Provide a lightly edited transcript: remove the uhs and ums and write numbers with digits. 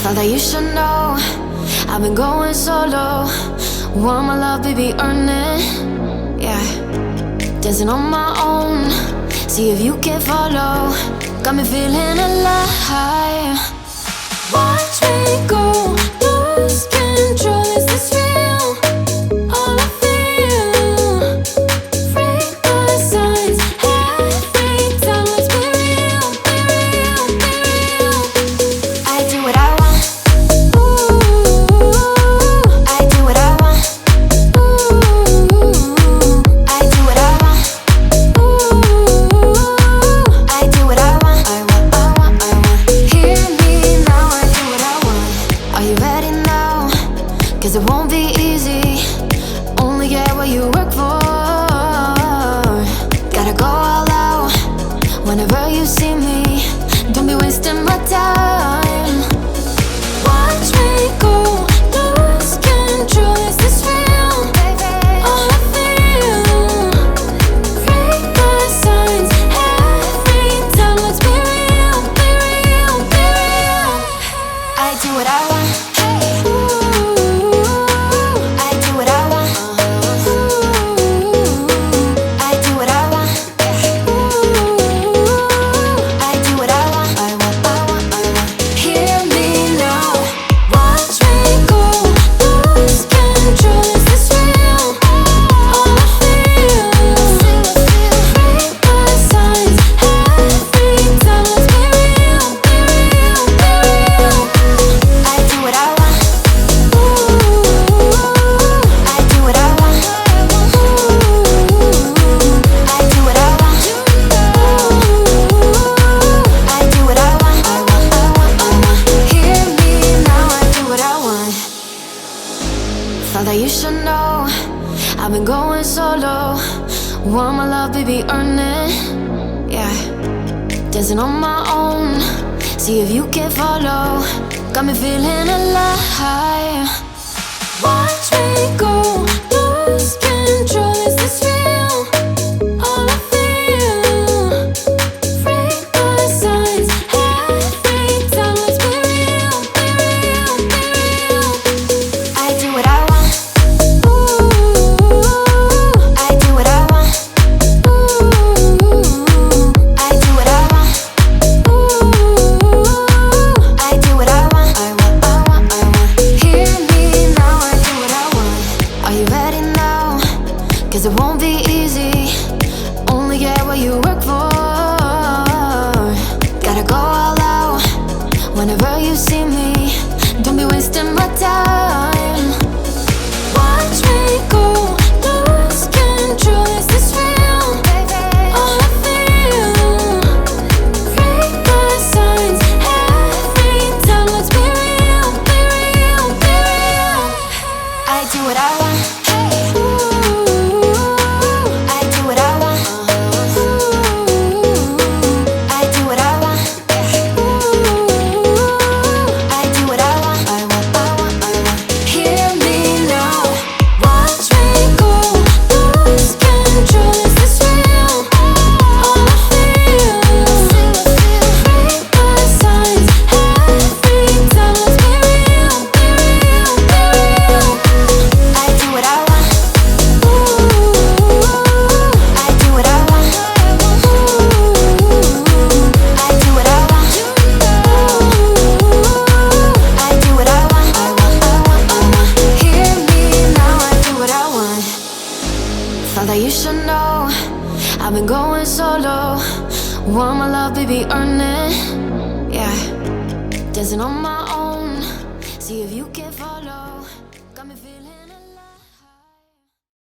Thought that you should know I've been going solo. Want my love, baby, earn it. Yeah, dancing on my own. See if you can follow. Got me feeling alive. Watch me go, lose control. Is this real? All I feel. Break the signs. Every time, let's be real, be real, be real. I do what I want. Ooh, I do what I want. Ooh, I do what I want. Ooh, I do what I want. I want, I want, I want. Hear me now, I do what I want. Are you ready now? 'Cause it won't be easy. Only get what you work for. Gotta go all out whenever you see me. Don't be wasting my time. Watch me go, lose control. Is this real? All I feel. Break the signs. Every time, let's be real, be real, be real. I do what I want. Ooh, I do what I want. Ooh, I do what I want. Ooh, I do what I want. I want, I want, I want. Hear me now. Watch me go, lose control. Is this real? All I feel. Break the signs. Every time, let's be real, be real, be real. I do what I want. Ooh, I do what I want. Ooh, I do what I want. Ooh, I do what I want. I want, I want, I want. Hear me now, I do what I want. Thought that you should know I've been going solo. Want my love, baby, earn it. Yeah, dancing on my own. See if you can follow. Got me feeling alive. Watch me go, lose control. Is this real? All I feel. Break the signs. Every time, let's be real, be real, be real. I do what I want. Ooh, I do what I want. Ooh, I do what I want. Ooh, I do what I want. I want, I want, I want. Hear me now, I do what I want. Are you ready now? 'Cause it won't be easy. Only get what you work for. Gotta go all out whenever you see me. Don't be wasting my time. Watch me go, lose control. Is this real? All I feel. Break the signs. Every time, let's be real, be real, be real. I do what I want. Ooh, I do what I want. Ooh, I do what I want. Ooh, I do what I want. I want, I want, I want. Hear me now. Watch me go, lose control. Is this real? All I feel. Break the signs. Every time, let's be real, be real, be real. I do what I want. Ooh, I do what I want. Ooh, I do what I want. Ooh, I do what I want. I want, I want, I want. Hear me now, I do what I want. Thought that you should know I've been going solo. Want my love, baby, earn it. Yeah, dancing on my own. See if you can follow.